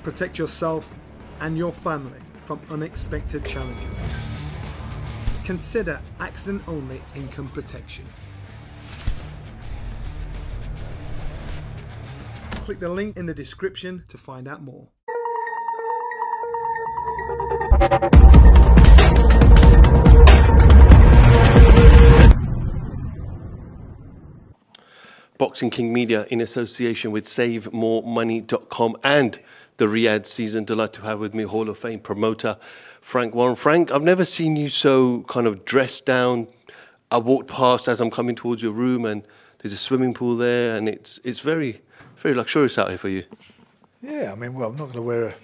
Protect yourself and your family from unexpected challenges. Consider accident-only income protection. Click the link in the description to find out more. Boxing King Media in association with SaveMoreMoney.com and the Riyadh season. Delighted to have with me Hall of Fame promoter Frank Warren. Frank, I've never seen you so kind of dressed down. I walked past as I'm coming towards your room and there's a swimming pool there and it's very luxurious out here for you. Yeah, I mean, well, I'm not going to wear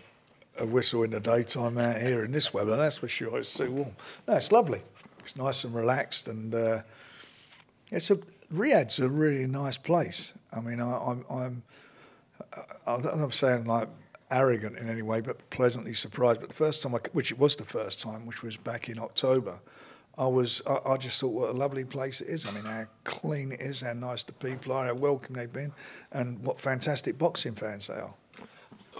a whistle in the daytime out here in this weather, that's for sure. It's too warm. No, it's lovely. It's nice and relaxed, and Riyadh's a really nice place. I mean, I'm not saying like arrogant in any way, but pleasantly surprised. But the first time, which was back in October, I just thought what a lovely place it is. I mean, how clean it is, how nice the people are, how welcome they've been, and what fantastic boxing fans they are.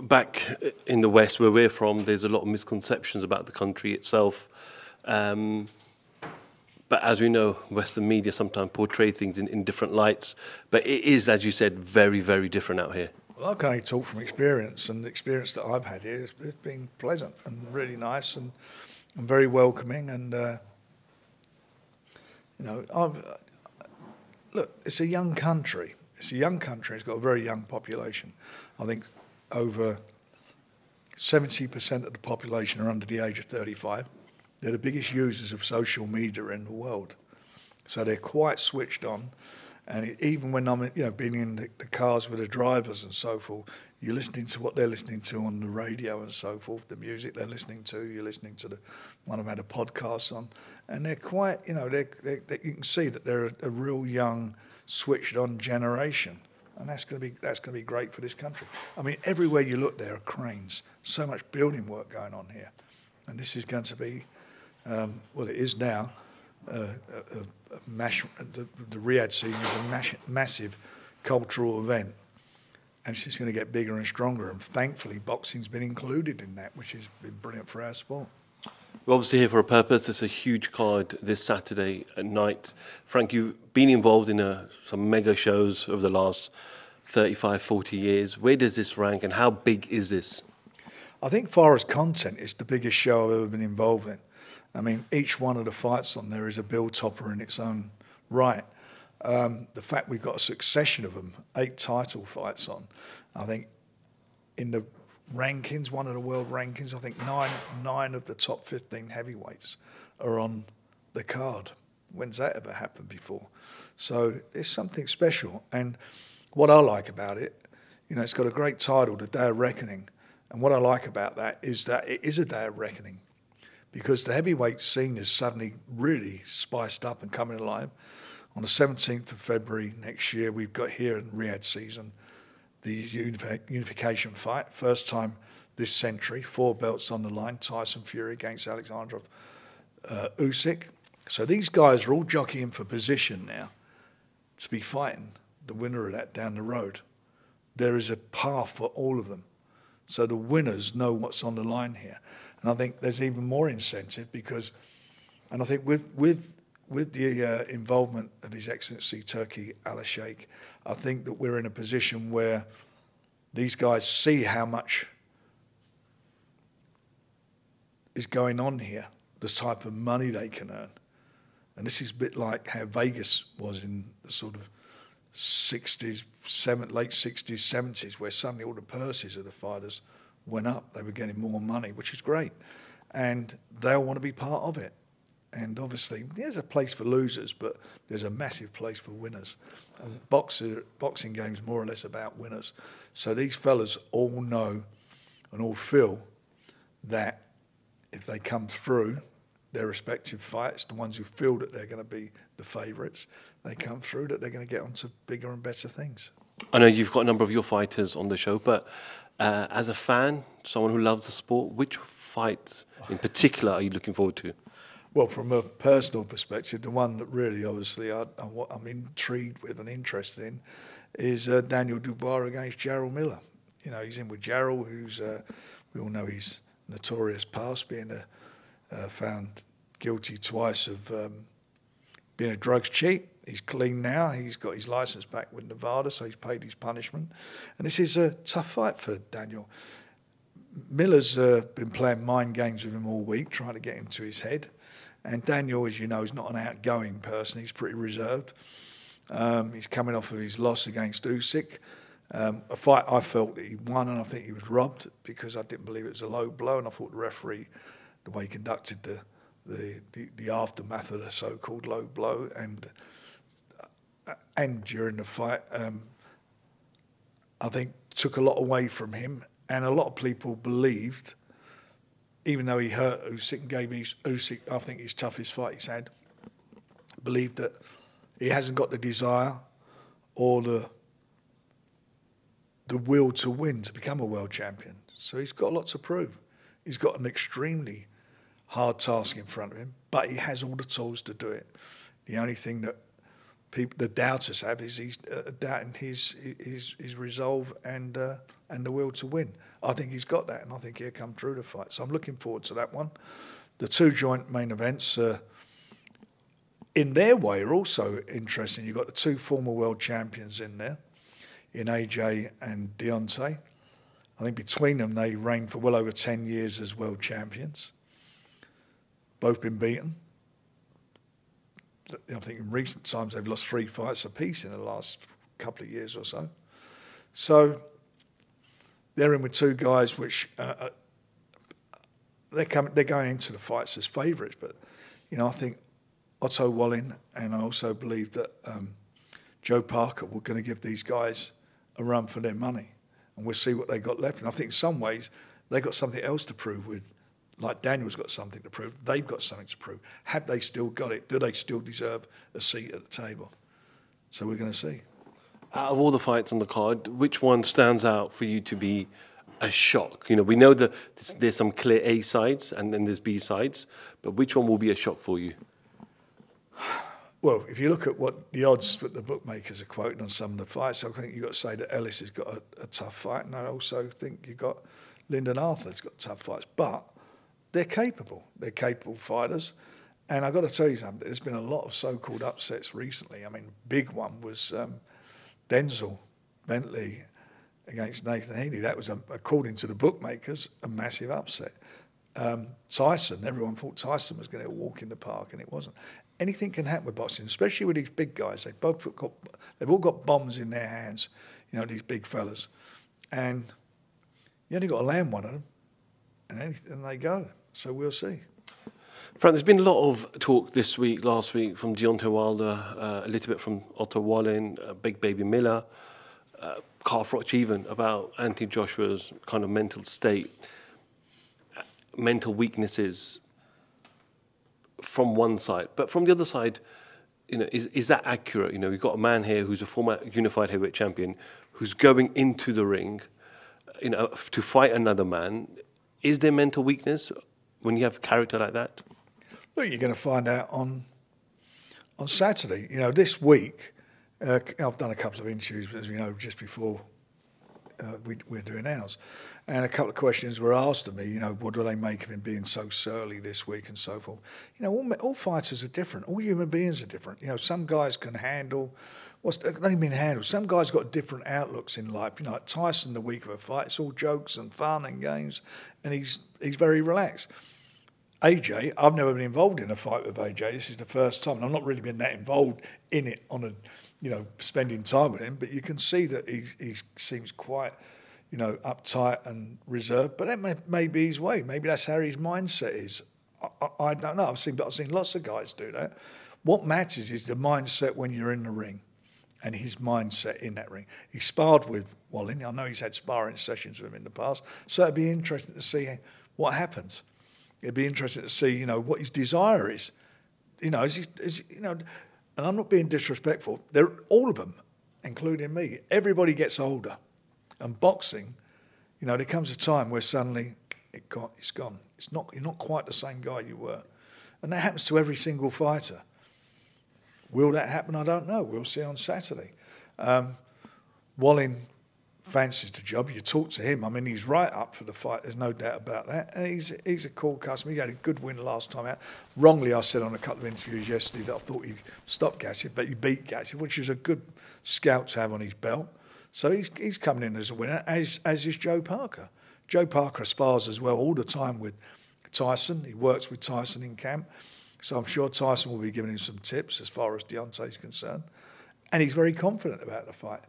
Back in the West, where we're from, there's a lot of misconceptions about the country itself. But as we know, Western media sometimes portray things in different lights. But it is, as you said, very, very different out here. Well, I can only talk from experience, and the experience that I've had here has been pleasant and really nice and very welcoming. And, you know, look, it's a young country. It's a young country. It's got a very young population. I think over 70% of the population are under the age of 35. They're the biggest users of social media in the world. So they're quite switched on. And even when I'm, being in the cars with the drivers and so forth, you're listening to what they're listening to on the radio and so forth, the music they're listening to, you're listening to one of them had a podcast on. And they're quite, you can see that they're a real young, switched on generation. And that's going to be great for this country. I mean, everywhere you look, there are cranes. So much building work going on here, and this is going to be, well, it is now. The Riyadh season is a massive cultural event, and it's just going to get bigger and stronger. And thankfully, boxing's been included in that, which has been brilliant for our sport. We're obviously here for a purpose. There's a huge card this Saturday at night. Frank, you've been involved in some mega shows over the last 35, 40 years. Where does this rank and how big is this? I think far as content, it's the biggest show I've ever been involved in. I mean, each one of the fights on there is a bill topper in its own right. The fact we've got a succession of them, 8 title fights on, I think in the rankings, one of the world rankings, I think nine of the top 15 heavyweights are on the card. When's that ever happened before? So it's something special. And what I like about it, it's got a great title, The Day of Reckoning. And what I like about that is that it is a day of reckoning, because the heavyweight scene is suddenly really spiced up and coming alive. On the 17th of February next year, we've got here in Riyadh season the unification fight, first time this century, 4 belts on the line, Tyson Fury against Alexander Usyk. So these guys are all jockeying for position now to be fighting the winner of that down the road. There is a path for all of them. So the winners know what's on the line here. And I think there's even more incentive because, and I think with the involvement of His Excellency Turki Al-Sheikh, I think that we're in a position where these guys see how much is going on here, the type of money they can earn. And this is a bit like how Vegas was in the sort of 60s, late 60s, 70s, where suddenly all the purses of the fighters went up. They were getting more money, which is great. And they'll want to be part of it. And obviously, there's a place for losers, but there's a massive place for winners. And boxing game's more or less about winners. So these fellas all know and all feel that if they come through their respective fights, the ones who feel that they're going to be the favourites, they come through, that they're going to get onto bigger and better things. I know you've got a number of your fighters on the show, but as a fan, someone who loves the sport, which fight in particular are you looking forward to? Well, from a personal perspective, the one that really, obviously, I'm intrigued with and interested in is Daniel Dubois against Jarrell Miller. You know, he's in with Jarrell, who's we all know his notorious past, being found guilty twice of being a drugs cheat. He's clean now. He's got his licence back with Nevada, so he's paid his punishment. And this is a tough fight for Daniel. Miller's been playing mind games with him all week, trying to get into his head. And Daniel, as you know, is not an outgoing person. He's pretty reserved. He's coming off of his loss against Usyk. A fight I felt that he won, and I think he was robbed because I didn't believe it was a low blow, and I thought the referee, the way he conducted the aftermath of the so-called low blow, and during the fight, I think took a lot away from him, and a lot of people believed, even though he hurt Usyk and gave Usyk, I think, his toughest fight he's had, believed that he hasn't got the desire or the will to win, to become a world champion. So he's got a lot to prove. He's got an extremely hard task in front of him, but he has all the tools to do it. The only thing that the doubters have is he's doubting his resolve and the will to win. I think he's got that, and I think he'll come through the fight. So I'm looking forward to that one. The two joint main events, in their way, are also interesting. You've got the two former world champions in there, in AJ and Deontay. I think between them, they reigned for well over 10 years as world champions. Both been beaten. I think in recent times they've lost 3 fights apiece in the last couple of years or so. So they're in with two guys which they're going into the fights as favourites. But you know, I think Otto Wallin, and I also believe that Joe Parker were going to give these guys a run for their money, and we'll see what they got left. And I think in some ways they got something else to prove with. Like Daniel's got something to prove, they've got something to prove. Have they still got it? Do they still deserve a seat at the table? So we're going to see. Out of all the fights on the card, which one stands out for you to be a shock? You know, we know that there's some clear A sides and then there's B sides, but which one will be a shock for you? Well, if you look at what the odds that the bookmakers are quoting on some of the fights, I think you've got to say that Ellis has got a tough fight, and I also think you've got Lyndon Arthur's got tough fights, but they're capable. They're capable fighters. And I've got to tell you something, there's been a lot of so-called upsets recently. I mean, big one was Denzel Bentley against Nathan Heaney. That was, according to the bookmakers, a massive upset. Tyson, everyone thought Tyson was going to walk in the park, and it wasn't. Anything can happen with boxing, especially with these big guys. They've all got bombs in their hands, you know, these big fellas. And you only got to land one of them, and they go. So we'll see. Frank, there's been a lot of talk this week, last week, from Deontay Wilder, a little bit from Otto Wallin, Big Baby Miller, Carl Froch even, about Anthony Joshua's kind of mental state, mental weaknesses from one side. But from the other side, you know, is that accurate? You know, we've got a man here who's a former unified heavyweight champion who's going into the ring, you know, to fight another man. Is there mental weakness when you have a character like that? Well, you're going to find out on Saturday. You know, this week, I've done a couple of interviews, as you know, just before we're doing ours. And a couple of questions were asked of me, you know, what do they make of him being so surly this week and so forth. You know, all fighters are different. All human beings are different. You know, some guys can handle... They don't mean handle. Some guys got different outlooks in life. You know, like Tyson, the week of a fight, it's all jokes and fun and games, and he's very relaxed. AJ, I've never been involved in a fight with AJ. This is the first time, and I've not really been that involved in it on a, you know, spending time with him. But you can see that he seems quite, you know, uptight and reserved. But that may be his way. Maybe that's how his mindset is. I don't know. I've seen lots of guys do that. What matters is the mindset when you're in the ring. And his mindset in that ring. He sparred with Wallin. I know he's had sparring sessions with him in the past. So it'd be interesting to see what happens. It'd be interesting to see, you know, what his desire is. You know, you know, and I'm not being disrespectful. They're all of them, including me. Everybody gets older, and boxing, you know, there comes a time where suddenly it's gone. You're not quite the same guy you were, and that happens to every single fighter. Will that happen? I don't know. We'll see on Saturday. Wallin fancies the job. You talk to him. I mean, he's right up for the fight. There's no doubt about that. And he's a cool customer. He had a good win last time out. Wrongly, I said on a couple of interviews yesterday that I thought he stopped Gassett, but he beat Gassett, which is a good scout to have on his belt. So he's coming in as a winner, as is Joe Parker. Joe Parker spars as well all the time with Tyson. He works with Tyson in camp. So I'm sure Tyson will be giving him some tips as far as Deontay's concerned. And he's very confident about the fight.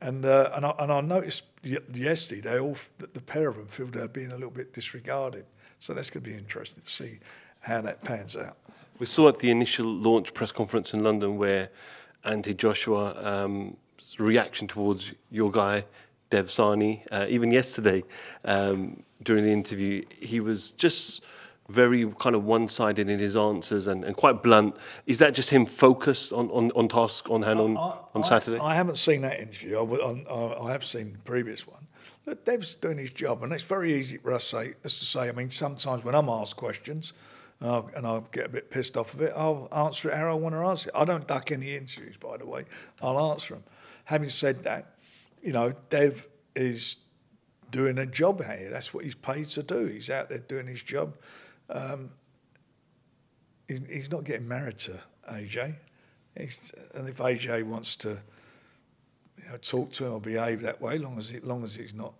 And I noticed yesterday the pair of them feel they're being a little bit disregarded. So that's going to be interesting to see how that pans out. We saw at the initial launch press conference in London where Anthony Joshua reaction towards your guy Dev Sani. Even yesterday during the interview, he was just very kind of one-sided in his answers and quite blunt. Is that just him focused on task on hand on Saturday? I haven't seen that interview. I have seen the previous one. But Dev's doing his job, and it's very easy for us to say. I mean, sometimes when I'm asked questions, and I get a bit pissed off of it, I'll answer it how I want to answer it. I don't duck any interviews, by the way. I'll answer them. Having said that, you know, Dev is doing a job here. That's what he's paid to do. He's out there doing his job. He's not getting married to AJ, and if AJ wants to, talk to him or behave that way, long as he's not,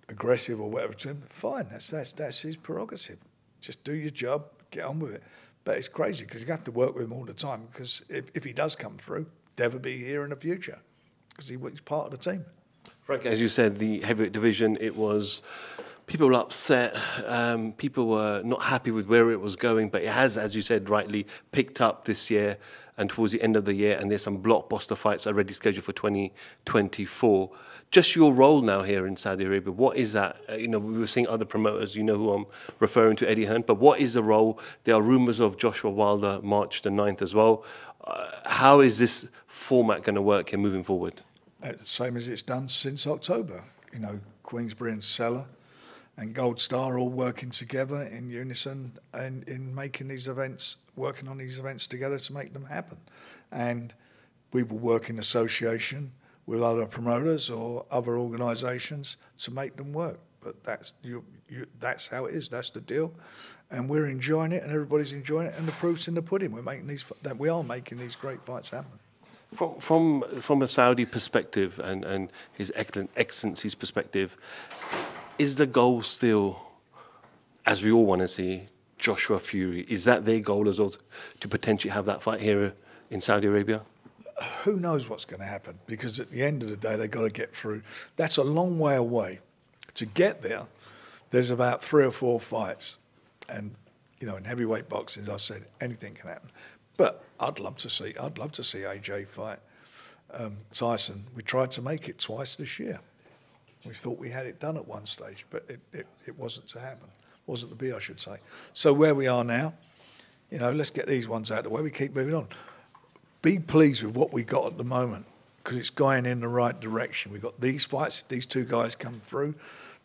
aggressive or whatever to him, fine. That's his prerogative. Just do your job, get on with it. But it's crazy because you have to work with him all the time. Because if he does come through, Dev will be here in the future because he's part of the team. Frank, as you said, the heavyweight division, it was. People were upset. People were not happy with where it was going, but it has, as you said rightly, picked up this year and towards the end of the year. And there's some blockbuster fights already scheduled for 2024. Just your role now here in Saudi Arabia, what is that? We were seeing other promoters, who I'm referring to, Eddie Hearn, but what is the role? There are rumours of Joshua Wilder March the 9th as well. How is this format going to work here moving forward? The same as it's done since October. Queensbury and Seller and Gold Star all working together in unison and in making these events, working on these events together to make them happen. And we will work in association with other promoters or other organisations to make them work. But that's how it is. That's the deal, and we're enjoying it, and everybody's enjoying it. And the proof's in the pudding. We are making these great fights happen. From a Saudi perspective and His Excellency's perspective, is the goal still, as we all want to see, Joshua Fury? Is that their goal as well, to potentially have that fight here in Saudi Arabia? Who knows what's going to happen? Because at the end of the day, they've got to get through. That's a long way away. To get there, there's about 3 or 4 fights. And, in heavyweight boxing, as I said, anything can happen. But I'd love to see AJ fight Tyson. We tried to make it twice this year. We thought we had it done at one stage, but it wasn't to happen. Wasn't to be, I should say. So where we are now, let's get these ones out of the way. We keep moving on. Be pleased with what we got at the moment because it's going in the right direction. We've got these fights. These 2 guys come through.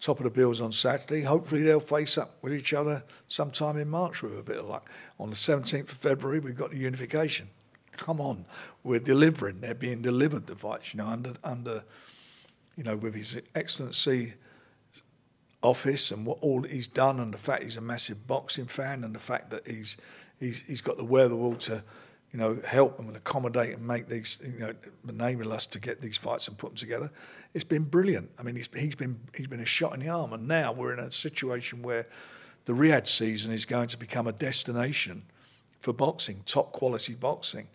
Top of the bills on Saturday. Hopefully they'll face up with each other sometime in March with a bit of luck. On the 17th of February, we've got the unification. Come on, we're delivering. They're being delivered, the fights, under with His Excellency office and what all he's done, and the fact he's a massive boxing fan, and the fact that he's got the wherewithal to help them and accommodate and make these, enable us to get these fights and put them together. It's been brilliant. I mean, he's been a shot in the arm, and now we're in a situation where the Riyadh season is going to become a destination for boxing, top quality boxing,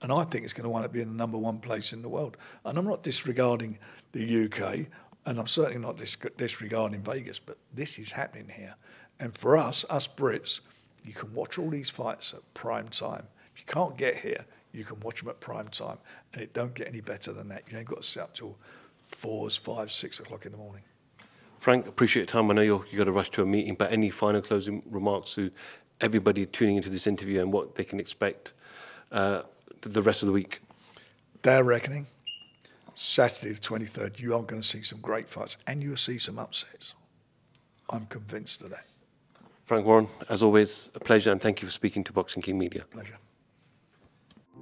and I think it's going to wind up being the #1 place in the world. And I'm not disregarding the UK, and I'm certainly not disregarding Vegas, but this is happening here. And for us Brits, you can watch all these fights at prime time. If you can't get here, you can watch them at prime time, and it don't get any better than that. You ain't got to sit up till 4, 5, 6 o'clock in the morning. Frank, appreciate your time. I know you got to rush to a meeting, but any final closing remarks to everybody tuning into this interview and what they can expect the rest of the week? Day of reckoning, Saturday the 23rd. You are going to see some great fights, and you'll see some upsets. I'm convinced of that. Frank Warren, as always, a pleasure, and thank you for speaking to Boxing King Media. Pleasure.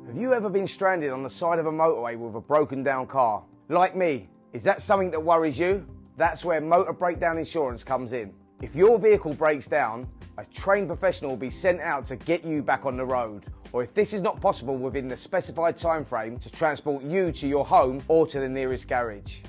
Have you ever been stranded on the side of a motorway with a broken down car? Like me, is that something that worries you? That's where motor breakdown insurance comes in. If your vehicle breaks down, a trained professional will be sent out to get you back on the road. Or if this is not possible within the specified time frame, to transport you to your home or to the nearest garage.